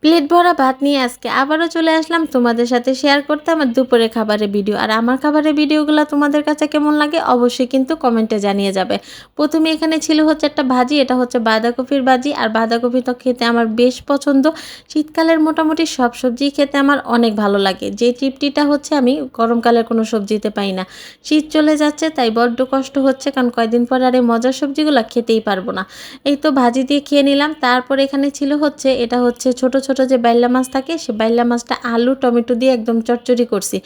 Plate ভরা ভাত নিয়ে আজকে আবারও চলে আসলাম তোমাদের সাথে শেয়ার করতে আমার দুপুরে খাবারের ভিডিও। আর আমার খাবারের ভিডিওগুলো তোমাদের কাছে কেমন লাগে অবশ্যই কিন্তু কমেন্টে জানিয়ে যাবে। প্রথমে এখানে ছিল হচ্ছে একটা ভাজি, এটা হচ্ছে বাঁধাকপির ভাজি। আর বাঁধাকপি তো খেতে আমার বেশ পছন্দ। শীতকালের মোটামুটি সব সবজি খেতে আমার অনেক ভালো লাগে, যে তৃপ্তিটা হচ্ছে আমি গরমকালের কোনো সবজিতে পাই না। শীত চলে যাচ্ছে তাই বড্ড কষ্ট হচ্ছে, কারণ কয়দিন পর আর এই মজার সবজিগুলো খেতেই পারবো না। এই তো ভাজি দিয়ে খেয়ে নিলাম। তারপর এখানে ছিল হচ্ছে, এটা হচ্ছে ছোট ছোট যে বাইল্লা মাছ থাকে, সে বাইল্লা মাছটা আলু টমেটো দিয়ে একদম চচ্চড়ি করছি।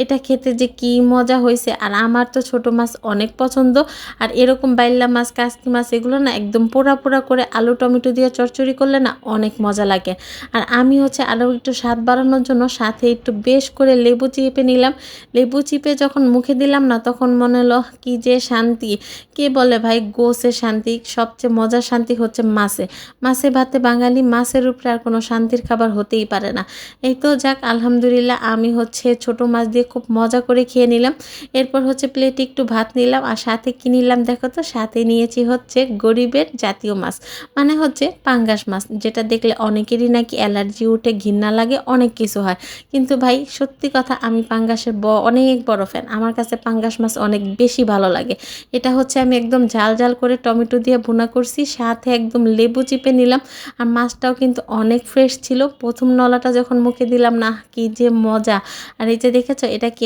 এটা খেতে যে কি মজা হয়েছে! আর আমার তো ছোট মাছ অনেক পছন্দ। আর এরকম বাইল্লা মাছ কাসকি মাছ এগুলো না একদম পোড়া পোড়া করে আলু টমেটো দিয়ে চচ্চড়ি করলে না অনেক মজা লাগে। আর আমি হচ্ছে আরও একটু স্বাদ বাড়ানোর জন্য সাথে একটু বেশ করে লেবু চিপে নিলাম। লেবু চিপে যখন মুখে দিলাম না, তখন মনে হলো কি যে শান্তি! কে বলে ভাই গোছে শান্তি, সবচেয়ে মজার শান্তি হচ্ছে মাছে। মাছে ভাতে বাঙালি, মাছের উপরে আর কোনো শান্তির খাবার হতেই পারে না। এই তো যাক, আলহামদুলিল্লাহ আমি হচ্ছে ছোট মাছ দিয়ে খুব মজা করে খেয়ে নিলাম। এরপর হচ্ছে প্লেটে একটু ভাত নিলাম, আর সাথে কি নিলাম দেখো তো, সাথে নিয়েছি হচ্ছে গরিবের জাতীয় মাছ, মানে হচ্ছে পাঙ্গাস মাছ, যেটা দেখলে অনেকেরই নাকি অ্যালার্জি উঠে, ঘৃণা লাগে, অনেক কিছু হয়। কিন্তু ভাই সত্যি কথা, আমি পাঙ্গাসের অনেক বড় ফ্যান। আমার কাছে পাঙ্গাস মাছ অনেক বেশি ভালো লাগে। এটা হচ্ছে আমি একদম ঝাল ঝাল করে টমেটো দিয়ে ভুনা করছি, সাথে একদম লেবু চিপে নিলাম। আর মাছটাও কিন্তু অনেক ফ্রেশ ছিল। প্রথম নলাটা যখন মুখে দিলাম না, কি যে মজা! আর এই যে দেখেছো, এটা কি,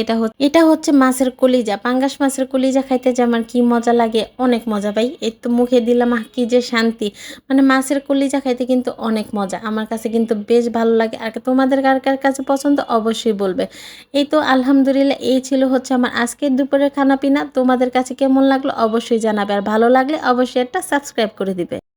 এটা হচ্ছে মাছের কলিজা, পাঙ্গাস মাছের কলিজা খাইতে যে আমার কি মজা লাগে, অনেক মজা ভাই। এই তো মুখে দিলাম, কি যে শান্তি! মানে মাছের কলিজা খাইতে কিন্তু অনেক মজা, আমার কাছে কিন্তু বেশ ভালো লাগে। আর তোমাদের কার কার কাছে পছন্দ অবশ্যই বলবে। এই তো আলহামদুলিল্লাহ, এই ছিল হচ্ছে আমার আজকের দুপুরের খানা পিনা। তোমাদের কাছে কেমন লাগলো অবশ্যই জানাবে, আর ভালো লাগলে অবশ্যই একটা সাবস্ক্রাইব করে দিবে।